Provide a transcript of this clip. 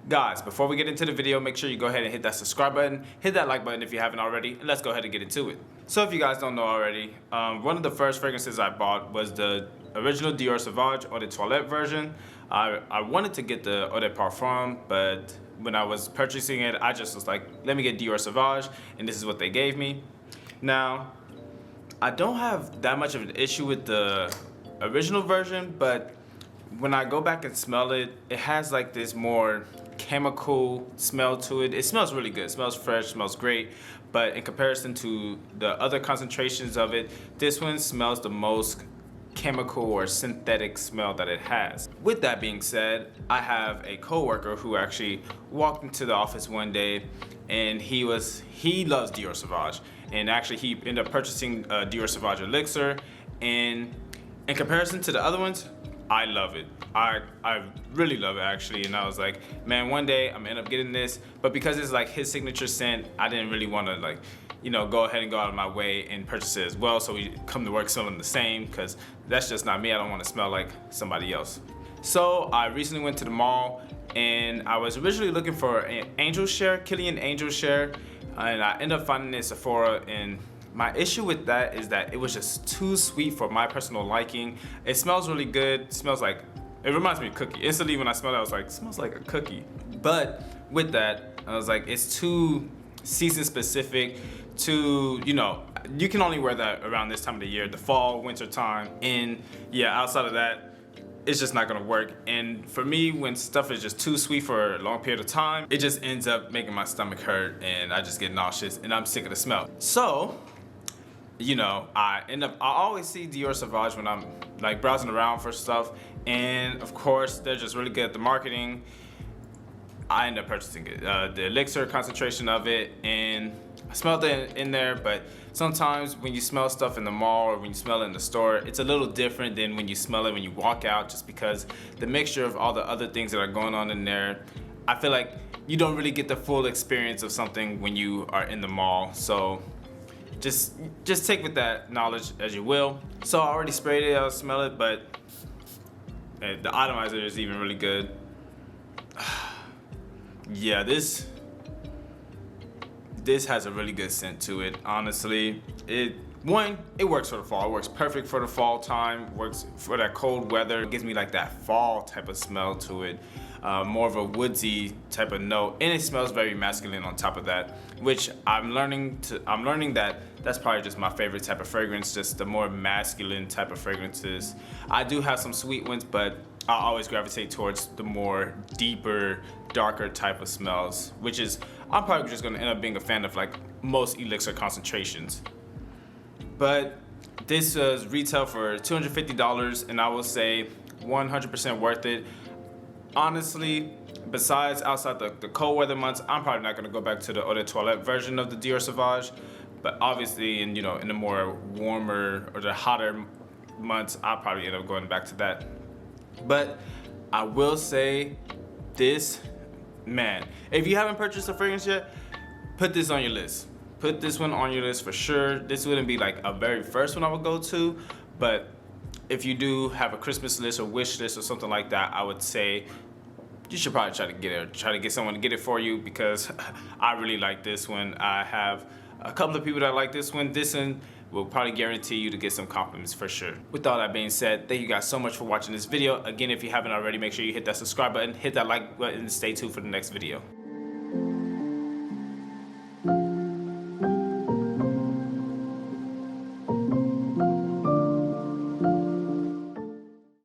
Guys, before we get into the video, make sure you go ahead and hit that subscribe button, hit that like button if you haven't already, and let's go ahead and get into it. So if you guys don't know already, one of the first fragrances I bought was the original Dior Sauvage Eau de Toilette version. I wanted to get the Eau de Parfum, but when I was purchasing it, I just was like, let me get Dior Sauvage, and this is what they gave me. Now, I don't have that much of an issue with the original version, but when I go back and smell it, it has like this more chemical smell to it. It smells really good, it smells fresh, smells great, but in comparison to the other concentrations of it, this one smells the most chemical or synthetic smell that it has. With that being said, I have a coworker who actually walked into the office one day and he loves Dior Sauvage, and actually he ended up purchasing Dior Sauvage Elixir, and in comparison to the other ones, I love it. I really love it actually, and I was like, man, one day I'm gonna end up getting this, but because it's like his signature scent, I didn't really want to like, you know, go ahead and go out of my way and purchase it as well, so we come to work smelling the same, because that's just not me. I don't want to smell like somebody else. So I recently went to the mall and I was originally looking for an Angel Share, Killian Angel Share, and I ended up finding it at Sephora, and my issue with that is that it was just too sweet for my personal liking. It smells really good. It smells like, it reminds me of cookie. Instantly when I smelled it, I was like, it smells like a cookie. But with that, I was like, it's too season specific, to, you know, you can only wear that around this time of the year, the fall, winter time. And yeah, outside of that, it's just not gonna work. And for me, when stuff is just too sweet for a long period of time, it just ends up making my stomach hurt and I just get nauseous and I'm sick of the smell. So, you know, I always see Dior Sauvage when I'm like browsing around for stuff, and of course they're just really good at the marketing. I end up purchasing it, the elixir concentration of it, and I smelled it in there, but sometimes when you smell stuff in the mall or when you smell it in the store, it's a little different than when you smell it when you walk out, just because the mixture of all the other things that are going on in there, I feel like you don't really get the full experience of something when you are in the mall. So just take with that knowledge as you will. So I already sprayed it, I'll smell it, but the atomizer is even really good. Yeah, this has a really good scent to it, honestly. It works for the fall. It works perfect for the fall time, works for that cold weather. It gives me like that fall type of smell to it. More of a woodsy type of note, and it smells very masculine on top of that, which I'm learning that that's probably just my favorite type of fragrance, just the more masculine type of fragrances. I do have some sweet ones, but I always gravitate towards the more deeper, darker type of smells, which is, I'm probably just gonna end up being a fan of like most elixir concentrations. But this was retail for $250, and I will say 100% worth it. Honestly, besides outside the cold weather months, I'm probably not gonna go back to the Eau de Toilette version of the Dior Sauvage, but obviously in, you know, in the more warmer or the hotter months, I'll probably end up going back to that. But I will say this, man, if you haven't purchased a fragrance yet, put this on your list. Put this one on your list for sure. This wouldn't be like a very first one I would go to, but if you do have a Christmas list or wish list or something like that, I would say you should probably try to get it, or try to get someone to get it for you, because I really like this one. I have a couple of people that like this one. This one will probably guarantee you to get some compliments for sure. With all that being said, thank you guys so much for watching this video. Again, if you haven't already, make sure you hit that subscribe button, hit that like button, and stay tuned for the next video.